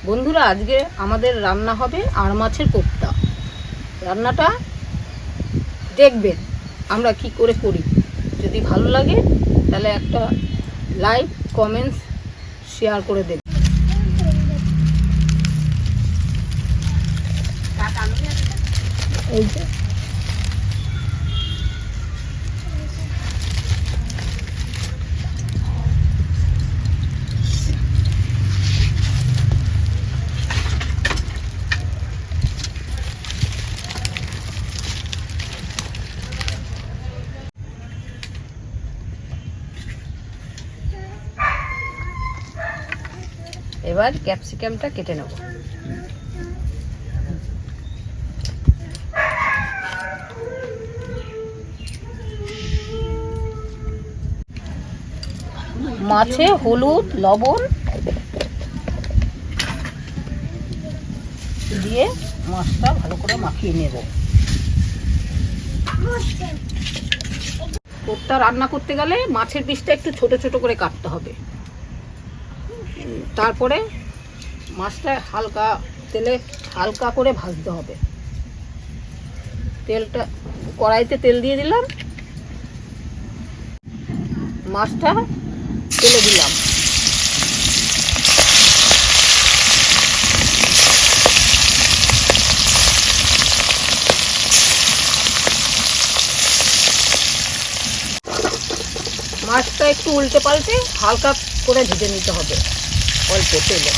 বন্ধুরা, আজকে আমাদের রান্না হবে আর মাছের কোপ্তা। রান্নাটা দেখবেন আমরা কি করে করি। যদি ভালো লাগে তাহলে একটা লাইক, কমেন্টস, শেয়ার করে দেবেন। এই যে এবার ক্যাপসিকামটা কেটে নেব। মাছে হলুদ, লবণ দিয়ে মাছটা ভালো করে মাখিয়ে নেব। কোপ্তা রান্না করতে গেলে মাছের পিসটা একটু ছোট ছোট করে কাটতে হবে। তারপরে মাছটা তেলে হালকা করে ভাজতে হবে। তেলটা কড়াইতে তেল দিয়ে দিলাম, মাছটা তেলে দিলাম। মাছটা একটু উল্টে পাল্টে হালকা করে ভেজে নিতে হবে অল্প তেলে।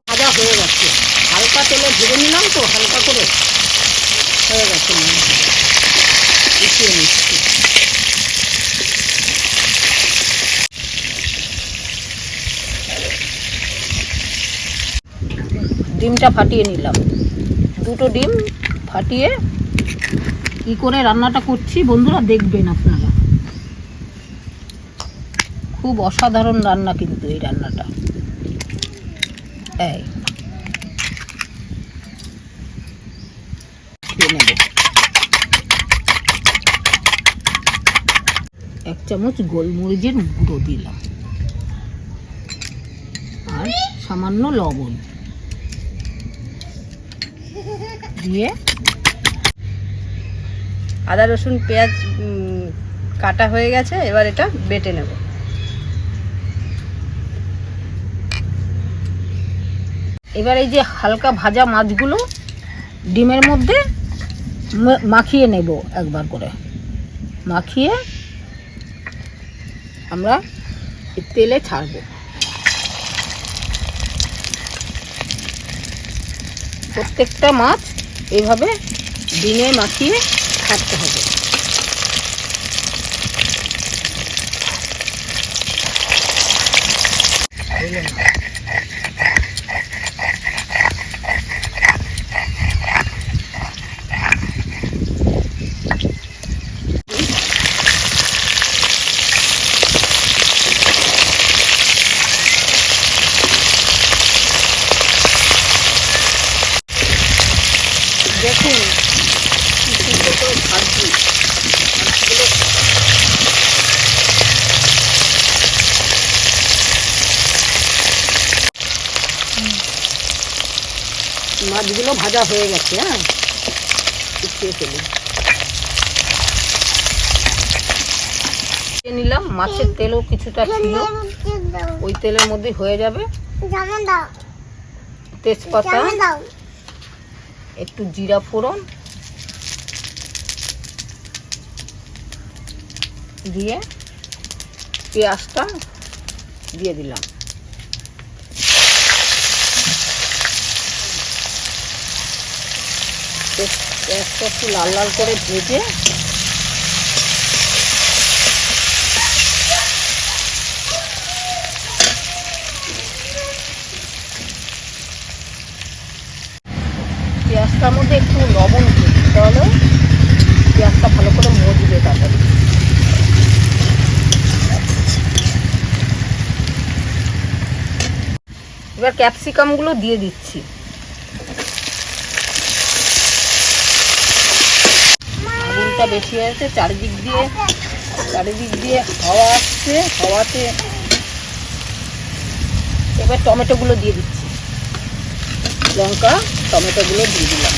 ভাজা হয়ে গেছে, হালকা তেলে ভেজে নিলাম তো, হালকা করে হয়ে গেছে। ডিমটা ফাটিয়ে নিলাম। দুটো ডিম ফাটিয়ে কি করে রান্নাটা করছি বন্ধুরা দেখবেন আপনারা। খুব অসাধারণ রান্না কিন্তু এই রান্নাটা। এই এক চামচ গোলমরিচের গুঁড়ো দিলাম আর সামান্য লবণ দিয়ে আদা রসুন পেঁয়াজ কাটা হয়ে গেছে। এবার এটা বেটে নেব। এবার এই যে হালকা ভাজা মাছগুলো ডিমের মধ্যে মাখিয়ে নেব। একবার করে মাখিয়ে আমরা তেলে ছাড়বো। প্রত্যেকটা মাছ এইভাবে ডিমে মাখিয়ে ছাড়তে হবে। দেখুন কি সুন্দর করে ভাজছি। মাছগুলো ভাজা হয়ে গেছে। হ্যাঁ, উঠিয়ে ফেলি নিলাম। মাছের তেলও কিছুটা ছিল, ওই তেলের মধ্যে হয়ে যাবে। তেজপাতা, একটু জিরা ফোড়ন দিয়ে পেঁয়াজটা দিয়ে দিলাম। পেঁয়াজটা একটু লাল লাল করে ভেজে পেঁয়াজটার মধ্যে একটু লবণ দিতে হলে পেঁয়াজটা ভালো করে মজবে তাড়াতাড়ি। এবার ক্যাপসিকামগুলো দিয়ে দিচ্ছি। আগুনটা বেশি হয়েছে, চারিদিক দিয়ে হাওয়া আসছে, হাওয়াতে এবার টমেটোগুলো দিয়ে দিচ্ছি। লঙ্কা টমেটোগুলো দিয়ে দিলাম।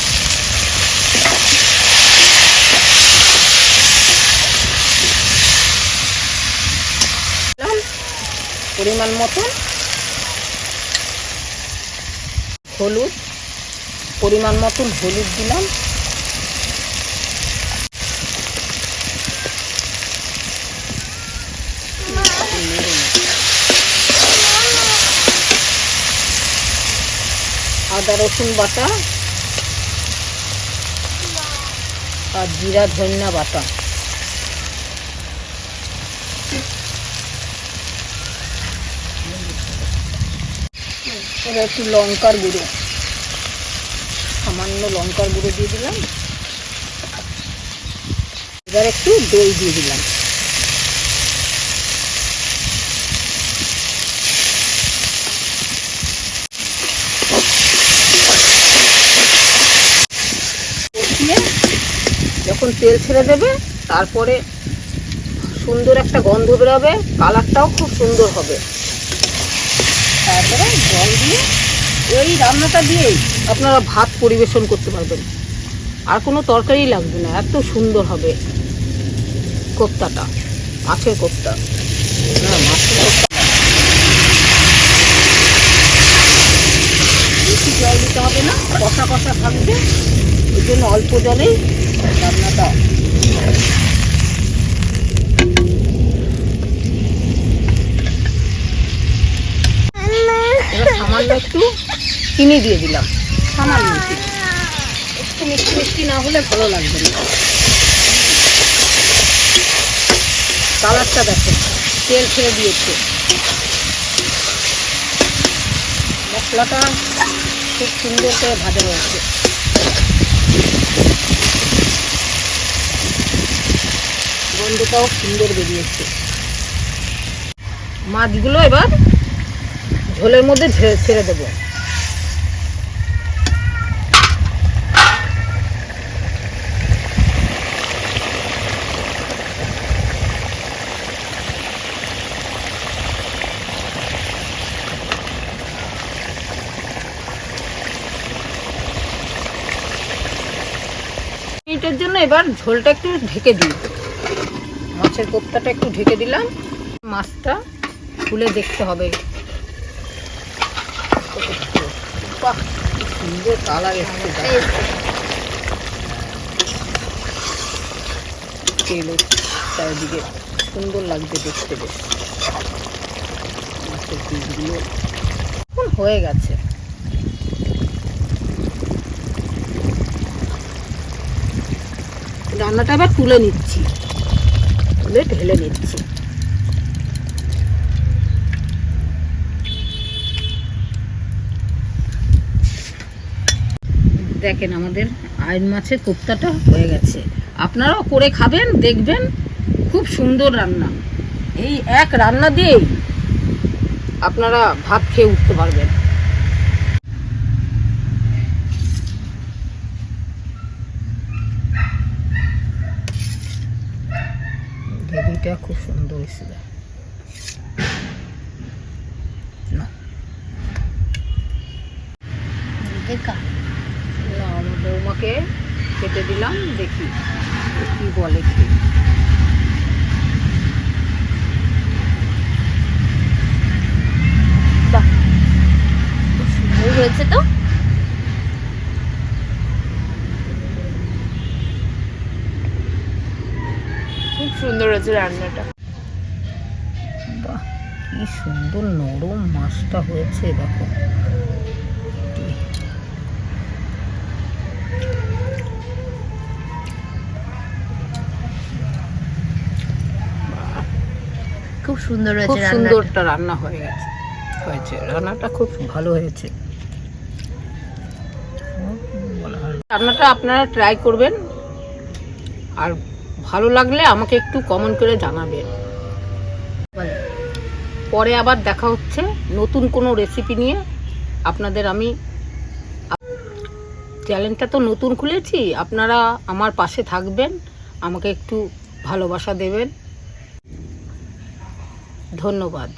পরিমাণ মতো হলুদ, পরিমাণ মতন হলুদ দিলাম। আদা রসুন বাটা আর জিরা ধনিয়া বাটা। এবার একটু লঙ্কার গুঁড়ো, সামান্য লঙ্কার গুঁড়ো দিয়ে দিলাম। এবার একটু দই দিয়ে দিলাম। যখন তেল ছেড়ে দেবে তারপরে সুন্দর একটা গন্ধ বেরোবে, কালারটাও খুব সুন্দর হবে। তারপরে জল দিয়ে এই রান্নাটা দিয়েই আপনারা ভাত পরিবেশন করতে পারবেন, আর কোনো তরকারি লাগবে না। এত সুন্দর হবে কোপ্তাটা, মাছের কোপ্তা। না, মাছের কোপ্তা বেশি জল দিতে হবে না, কষা কষা থাকবে, ওই জন্য অল্প জলেই রান্নাটা। এবার সামান্য একটু চিনি দিয়ে দিলাম, সামান্য চিনি। একটু মিষ্টি মিষ্টি না হলে ভালো লাগবে না। কালারটা দেখেন, তেল ছেড়ে দিয়েছে। মশলাটা খুব সুন্দর করে ভাজা হয়েছে। গন্ধটাও সুন্দর বেরিয়েছে। মাছগুলো এবার ঝোলের মধ্যে ছেড়ে দেবো। মিনিটের জন্য এবার ঝোলটা একটু ঢেকে দিই। মাছের কোপ্তাটা একটু ঢেকে দিলাম। মাছটা খুলে দেখতে হবে। বাহ, সুন্দর কালার এসছে, তেল চারিদিকে সুন্দর লাগছে দেখতে। বেশ মাছের পিসগুলো এখন হয়ে গেছে। রান্নাটা এবার তুলে নিচ্ছি, তুলে ঢেলে নিচ্ছি। দেখেন আমাদের আইন মাছের কোপ্তাটা হয়ে গেছে। আপনারাও করে খাবেন, দেখবেন খুব সুন্দর রান্না। এই এক রান্না দিয়েই আপনারা ভাত খেয়ে উঠতে পারবেন। গ্রেভিটা খুব সুন্দর এসেছে। আমার বৌমাকে খেতে দিলাম, দেখি কি বলে। কি বাহ, সুন্দর হয়েছে তো। খুব সুন্দর হয়েছে রান্নাটা। বাহ, কি সুন্দর নরম মাছটা হয়েছে, দেখো। খুব সুন্দর হয়েছে, খুব সুন্দরটা রান্না হয়েছে। রান্নাটা খুব ভালো হয়েছে। রান্নাটা আপনারা ট্রাই করবেন, আর ভালো লাগলে আমাকে একটু কমেন্ট করে জানাবেন। পরে আবার দেখা হচ্ছে নতুন কোনো রেসিপি নিয়ে। আপনাদের আমি চ্যানেলটা তো নতুন খুলেছি, আপনারা আমার পাশে থাকবেন, আমাকে একটু ভালোবাসা দেবেন। ধন্যবাদ।